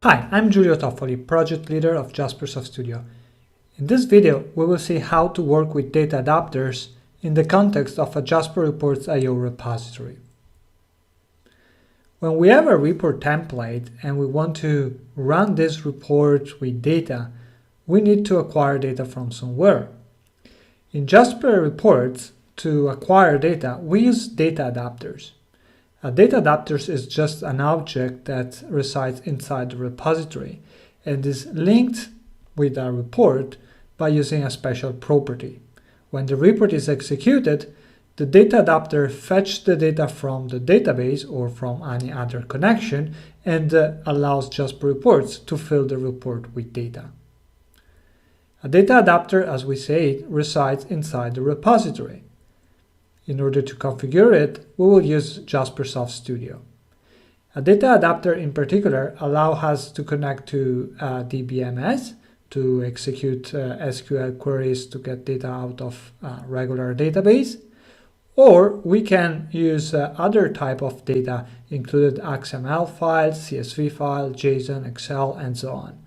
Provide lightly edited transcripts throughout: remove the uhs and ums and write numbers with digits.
Hi, I'm Giulio Toffoli, project leader of Jaspersoft Studio. In this video, we will see how to work with data adapters in the context of a Jasper Reports IO repository. When we have a report template and we want to run this report with data, we need to acquire data from somewhere. In Jasper Reports, to acquire data, we use data adapters. A data adapter is just an object that resides inside the repository and is linked with a report by using a special property. When the report is executed, the data adapter fetches the data from the database or from any other connection and allows Jasper Reports to fill the report with data. A data adapter, as we say, resides inside the repository. In order to configure it, we will use Jaspersoft Studio. A data adapter in particular allows us to connect to DBMS to execute SQL queries to get data out of a regular database, or we can use other type of data, included XML files, CSV file, JSON, Excel, and so on.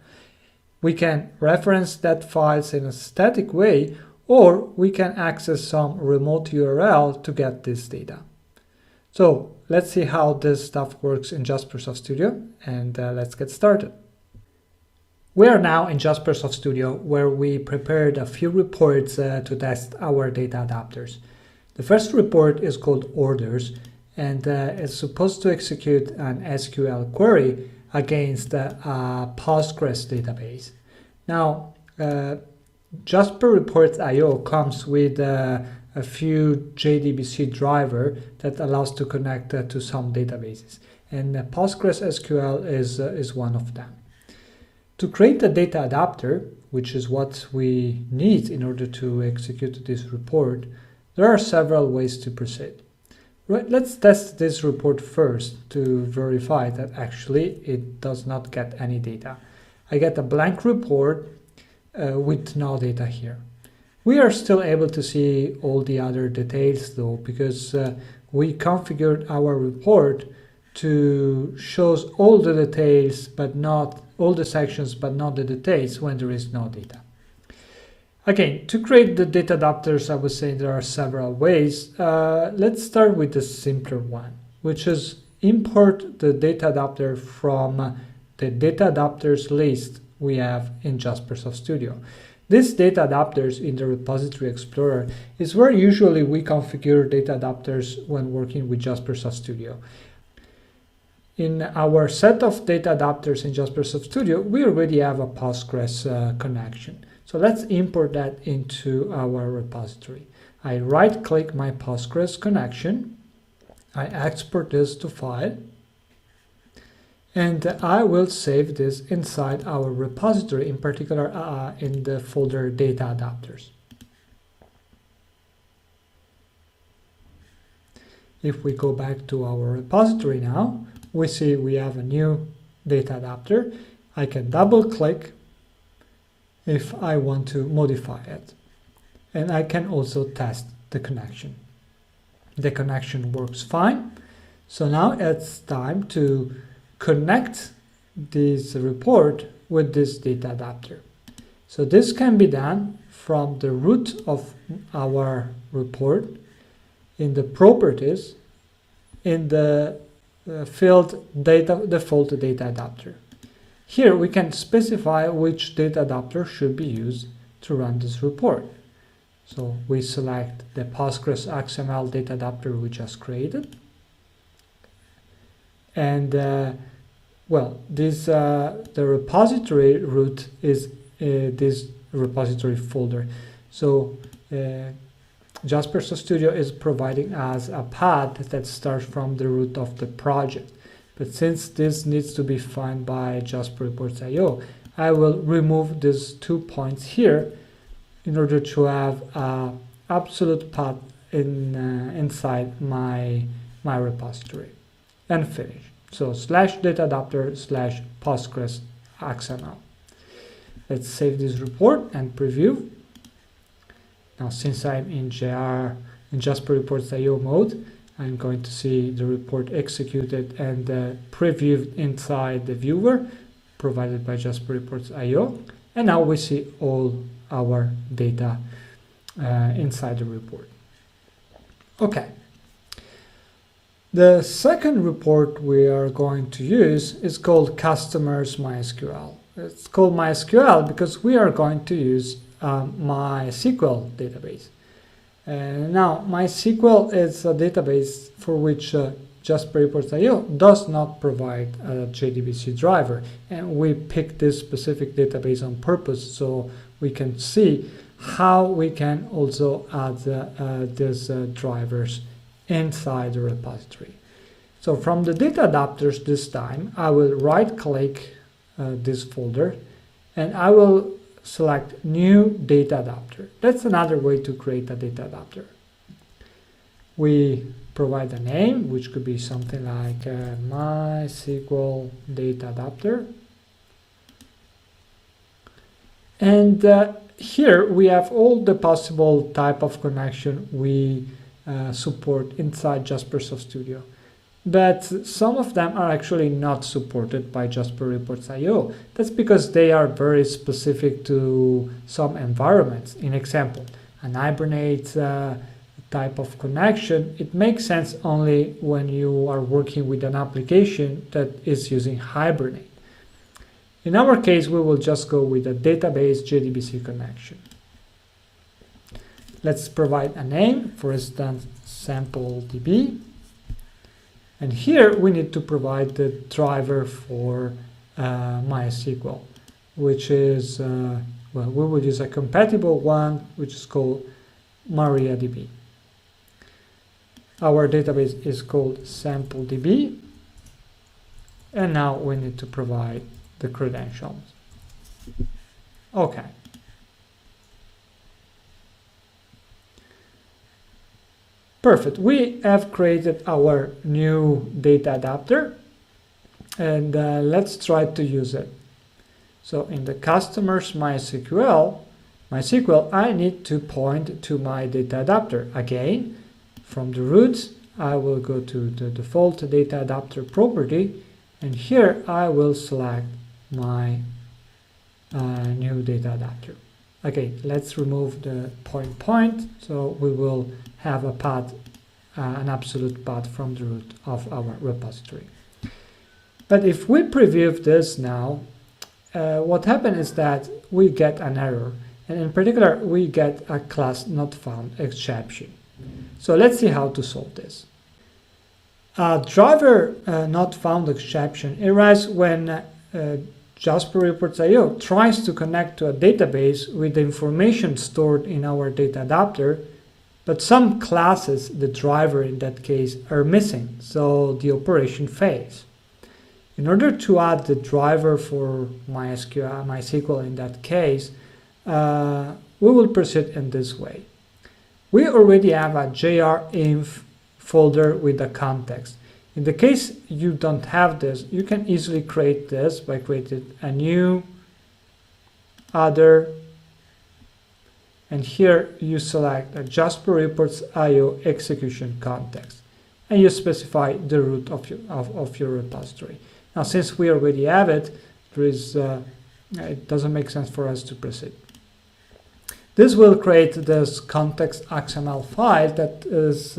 We can reference that files in a static way, or we can access some remote URL to get this data. So let's see how this stuff works in Jaspersoft Studio, and let's get started. We are now in Jaspersoft Studio, where we prepared a few reports to test our data adapters. The first report is called orders, and it's supposed to execute an SQL query against a Postgres database. Now, Jasper Reports IO comes with a few JDBC driver that allows to connect to some databases, and Postgres SQL is one of them. To create a data adapter, which is what we need in order to execute this report, there are several ways to proceed. Right, let's test this report first to verify that actually it does not get any data. I get a blank report with no data here. We are still able to see all the other details though, because we configured our report to show all the details, but not all the sections, but not the details when there is no data. Again, to create the data adapters, I would say there are several ways. Let's start with the simpler one, which is import the data adapter from the data adapters list we have in Jaspersoft Studio. This data adapters in the repository explorer is where usually we configure data adapters when working with Jaspersoft Studio. In our set of data adapters in Jaspersoft Studio, we already have a Postgres connection. So let's import that into our repository. I right-click my Postgres connection, I export this to file, and I will save this inside our repository, in particular in the folder data adapters. If we go back to our repository now, we see we have a new data adapter. I can double click if I want to modify it. And I can also test the connection. The connection works fine. So now it's time to connect this report with this data adapter. So this can be done from the root of our report in the properties in the field data default data adapter. Here we can specify which data adapter should be used to run this report. So we select the Postgres XML data adapter we just created. And well, the repository root is this repository folder. So Jaspersoft Studio is providing us a path that starts from the root of the project. But since this needs to be defined by Jasper Reports IO, I will remove these 2 points here in order to have an absolute path inside my repository and finish. So /data adapter /Postgres XML. Let's save this report and preview. Now, since I'm in Jasper Reports IO mode, I'm going to see the report executed and previewed inside the viewer. provided by Jasper Reports IO, and now we see all our data inside the report. Okay. The second report we are going to use is called Customers MySQL. It's called MySQL because we are going to use MySQL database. Now, MySQL is a database for which Jasper Reports IO does not provide a JDBC driver, and we picked this specific database on purpose so we can see how we can also add these drivers inside the repository. So from the data adapters this time, I will right-click this folder and I will select New Data Adapter. That's another way to create a data adapter. We provide a name, which could be something like MySQL Data Adapter. And here we have all the possible type of connection we support inside Jaspersoft Studio. But some of them are actually not supported by Jasper Reports IO. That's because they are very specific to some environments. In example, an Hibernate type of connection, it makes sense only when you are working with an application that is using Hibernate. In our case, we will just go with a database JDBC connection. Let's provide a name, for instance, SampleDB. And here we need to provide the driver for MySQL, which is, well, we will use a compatible one, which is called MariaDB. Our database is called SampleDB. And now we need to provide the credentials. Okay. Perfect. We have created our new data adapter, and let's try to use it. So in the customers MySQL, I need to point to my data adapter. Again, from the root, I will go to the default data adapter property, and here I will select my new data adapter. Okay, let's remove the point, so we will have a path, an absolute path from the root of our repository. But if we preview this now, what happens is that we get an error, and in particular we get a class not found exception. So let's see how to solve this. A driver not found exception arises when Jasper Reports IO tries to connect to a database with the information stored in our data adapter, but some classes, the driver in that case, are missing, so the operation fails. In order to add the driver for MySQL in that case, we will proceed in this way. We already have a JRInf folder with the context. In the case you don't have this, you can easily create this by creating a new other, and here you select a Jasper Reports IO execution context, and you specify the root of your repository. Now, since we already have it, it doesn't make sense for us to proceed. This will create this context XML file that is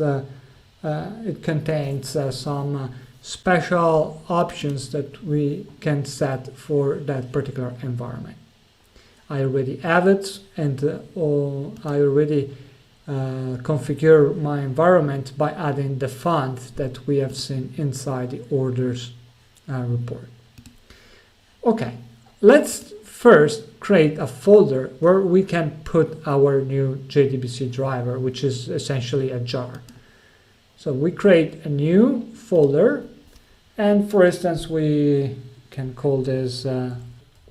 it contains some special options that we can set for that particular environment. I already have it, and I already configure my environment by adding the font that we have seen inside the orders report. Okay, let's first create a folder where we can put our new JDBC driver, which is essentially a jar. So we create a new folder, and for instance we can call this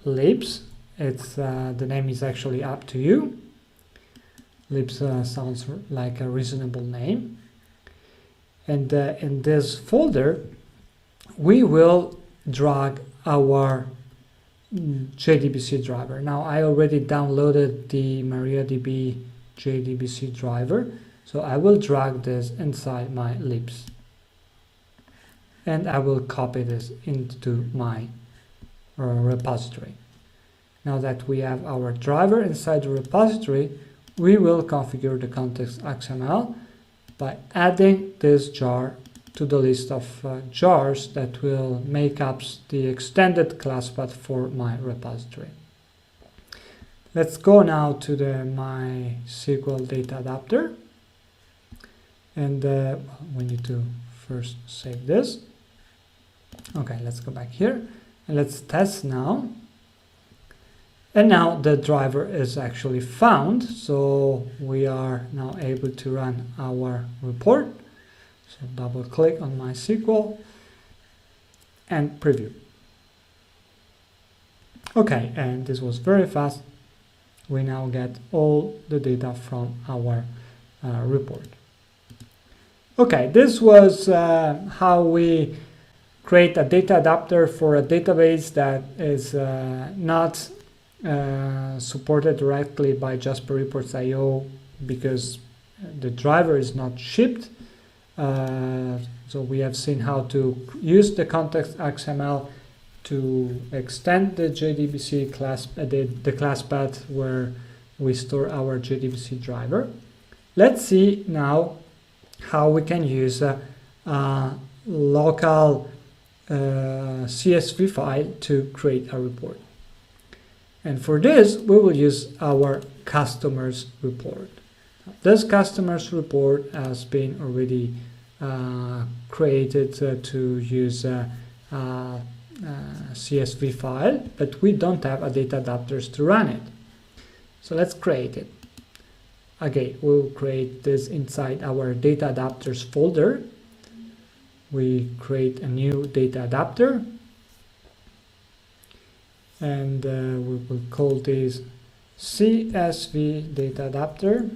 libs. It's the name is actually up to you. Libs sounds like a reasonable name. And in this folder we will drag our JDBC driver. Now I already downloaded the MariaDB JDBC driver, so I will drag this inside my libs, and I will copy this into my repository. Now that we have our driver inside the repository, we will configure the context XML by adding this jar to the list of jars that will make up the extended class path for my repository. Let's go now to the MySQL data adapter, and we need to first save this. Okay, let's go back here and let's test now. And now the driver is actually found, so we are now able to run our report. So double click on MySQL and preview. Okay, and this was very fast. We now get all the data from our report. Okay, this was how we create a data adapter for a database that is not supported directly by Jasper Reports.io because the driver is not shipped. So we have seen how to use the context XML to extend the JDBC class, the class path where we store our JDBC driver. Let's see now how we can use a local CSV file to create a report. And for this, we will use our customers report. This customers report has been already created to use a CSV file, but we don't have a data adapters to run it. So let's create it. Again, we'll create this inside our data adapters folder. We create a new data adapter, and we will call this CSV data adapter.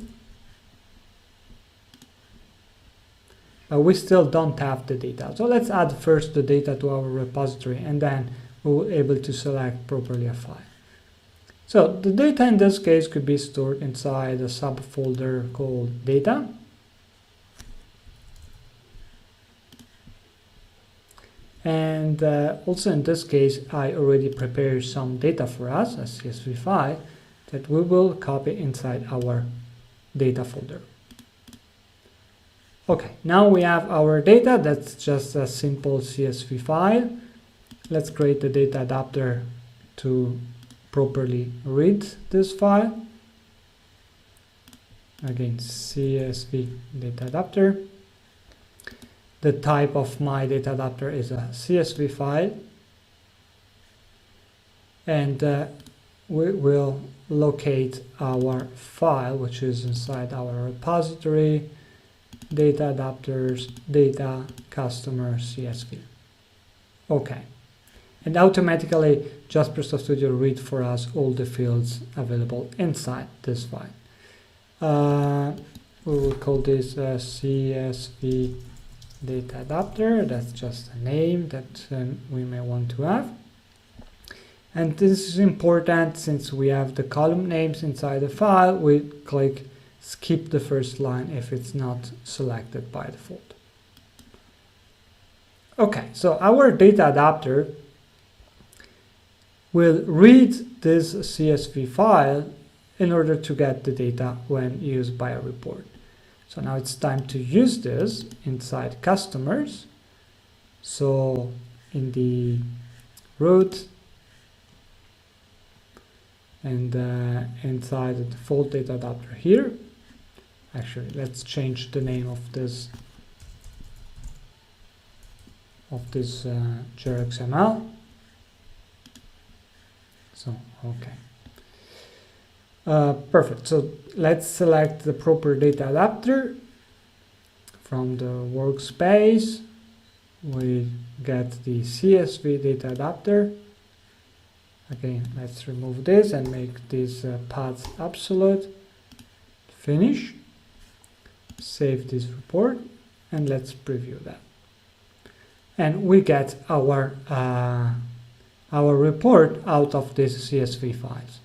We still don't have the data, so let's add first the data to our repository, and then we will be able to select properly a file. So the data in this case could be stored inside a subfolder called data. And also in this case, I already prepared some data for us, a CSV file, that we will copy inside our data folder. Okay, now we have our data. That's just a simple CSV file. Let's create the data adapter to properly read this file. Again, CSV data adapter. The type of my data adapter is a CSV file. And we will locate our file, which is inside our repository, data adapters, data customer CSV. Okay. And automatically Jaspersoft Studio read for us all the fields available inside this file. We will call this CSV data adapter. That's just a name that we may want to have. And this is important since we have the column names inside the file. We click skip the first line if it's not selected by default. Okay, so our data adapter will read this CSV file in order to get the data when used by a report. So now it's time to use this inside customers. So in the root and inside the default data adapter here, actually let's change the name of this JXML. So okay. Perfect. So let's select the proper data adapter from the workspace. We get the CSV data adapter. Again, let's remove this and make this paths absolute. Finish. Save this report and let's preview that. And we get our report out of these CSV files.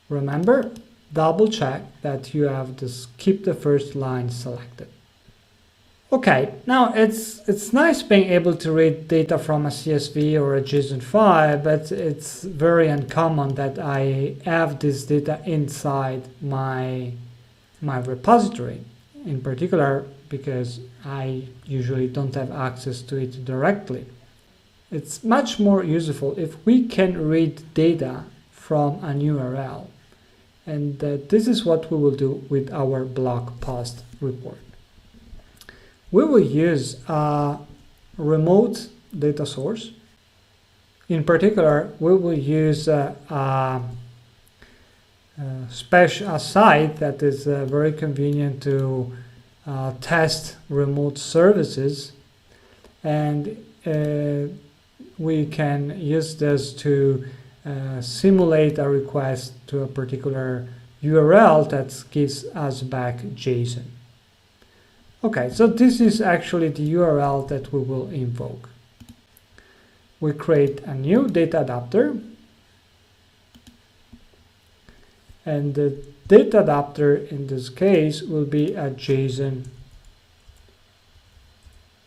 Remember, double check that you have to skip the first line selected. Okay, now it's nice being able to read data from a CSV or a JSON file, but it's very uncommon that I have this data inside my repository, in particular because I usually don't have access to it directly. It's much more useful if we can read data from an URL, and this is what we will do with our blog post report. We will use a remote data source. In particular, we will use a site that is very convenient to test remote services, and we can use this to simulate a request to a particular URL that gives us back JSON. Okay, so this is actually the URL that we will invoke. We create a new data adapter, and the data adapter in this case will be a JSON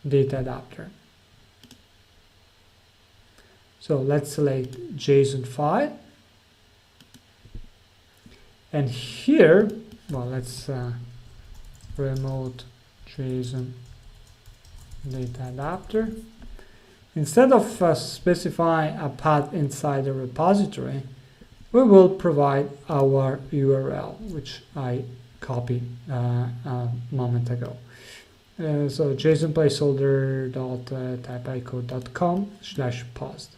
data adapter. So let's select JSON file, and here, well, let's remote JSON data adapter. Instead of specifying a path inside the repository, we will provide our URL, which I copied a moment ago. So JSON placeholder.typeicode.com/post,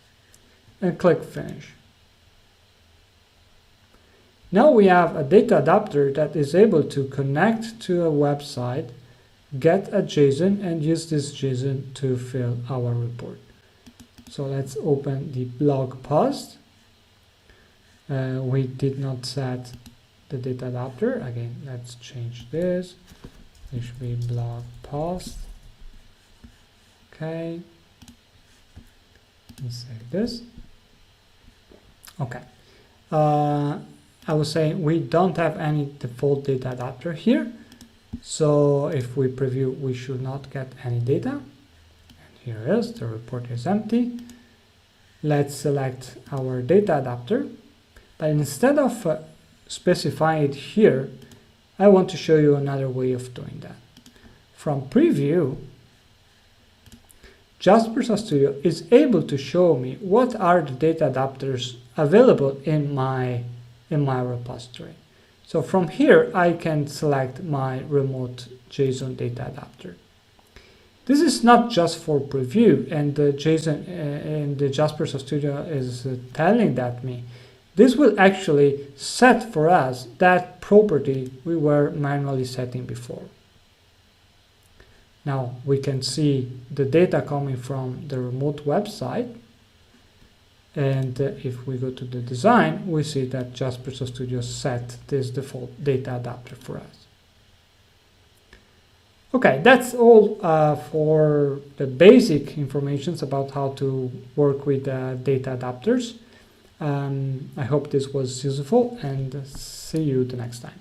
and click finish. Now we have a data adapter that is able to connect to a website, get a JSON, and use this JSON to fill our report. So let's open the blog post. We did not set the data adapter. Again, let's change this. It should be blog post. Okay. Let's save this. Okay. I was saying we don't have any default data adapter here. So if we preview, we should not get any data. And here it is, the report is empty. Let's select our data adapter. But instead of specifying it here, I want to show you another way of doing that. From preview, Jaspersoft Studio is able to show me what are the data adapters available in my repository. So from here, I can select my remote JSON data adapter. This is not just for preview, and the JSON and the Jaspersoft Studio is telling that me. This will actually set for us that property we were manually setting before. Now we can see the data coming from the remote website. And if we go to the design, we see that Jaspersoft Studio set this default data adapter for us. Okay, that's all for the basic information about how to work with data adapters. I hope this was useful, and see you the next time.